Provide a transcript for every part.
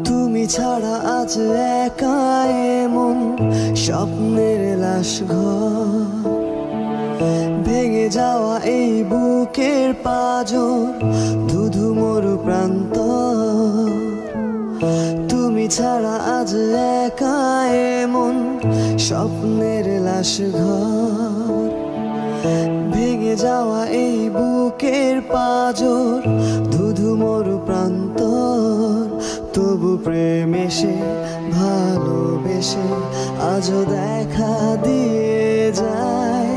তুমি ছাড়া আজ একা এমন স্বপ্নের লাশ ঘর, ভেঙে যাওয়া এই বুকের পাঁজর, ধুধু মরু প্রান্ত। তুমি ছাড়া আজ একা এমন স্বপ্নের লাশ ঘর, ভেঙে যাওয়া এই বুকের পাঁজর, ধুধু মরু প্রান্তর। তবু প্রেম এসে ভালোবেসে আজও দেখা দিয়ে যায়,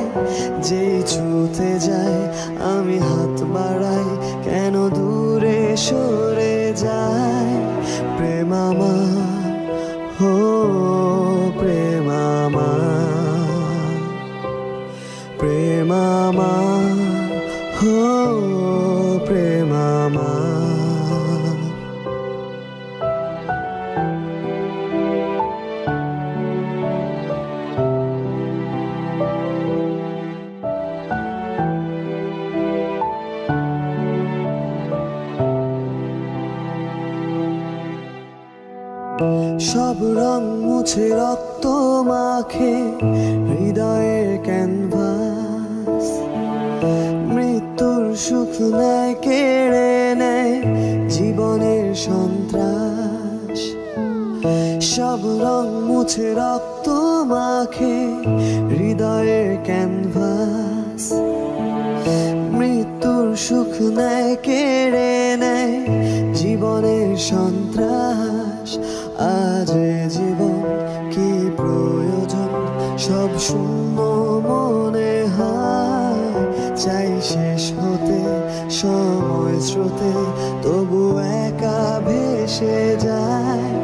যেই ছুতে যায় আমি হাত বাড়াই কেন দূরে সরে যায়। প্রেম আমার, হো প্রেম আমার, প্রেম আমার, হো প্রেম আমার। সব রং মুছে রক্ত মাখে হৃদয়ের ক্যানভাস, মৃত্যুর সুখ নেয় কেড়ে নেয় জীবনের সন্ত্রাস। সব রং মুছে রক্ত মাখে হৃদয়ের ক্যানভাস, মৃত্যুর সুখ নেয় কেড়ে নেয় জীবনের সন্ত্রাস। আজ জীবন কি প্রয়োজন, সব শূন্য মনে হয়। চাই শেষ হতে সময় স্রোতে, তবু একা ভেসে যায়।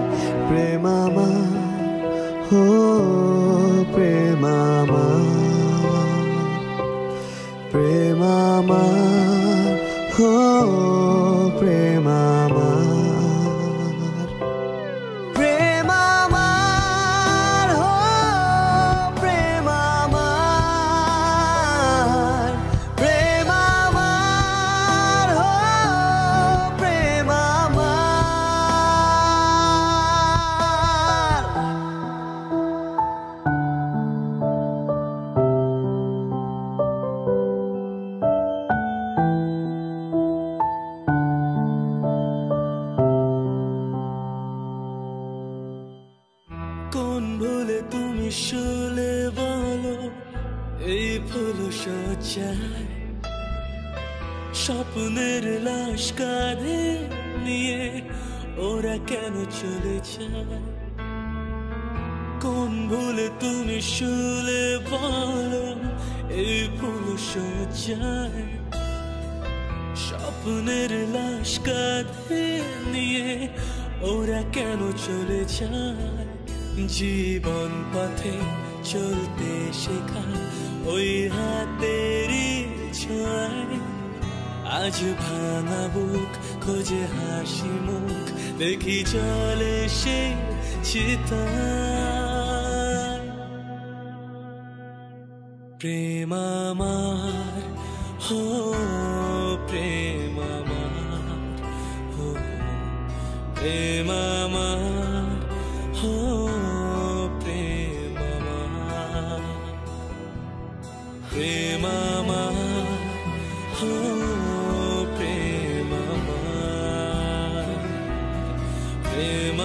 প্রেম আমার, হো প্রেম আমার, প্রেম আমার, হো প্রেম আমার। কোন ভুলে তুমি শুলে বলো এই ফুল সজ্জায়, স্বপ্নের লাশ কাঁধে নিয়ে ওরা কেন চলে যায়। কোন ভুলে তুমি শুলে বলো এই ফুল সজ্জায়, স্বপ্নের লাশ কাঁধে নিয়ে ওরা কেন চলে যায়। জীবন পথে চলতে শেখা ওই হাতেরই ছোঁয়ায়, আজ ভাঙা বুক খোঁজে হাসি মুখ, দেখি চলে সে চিতায়। প্রেম আমার, হো প্রেম আমার, হো প্রেম আমার, হো প্রেম আমার, প্রেম আমার, হো প্রেম আমার, প্রেম।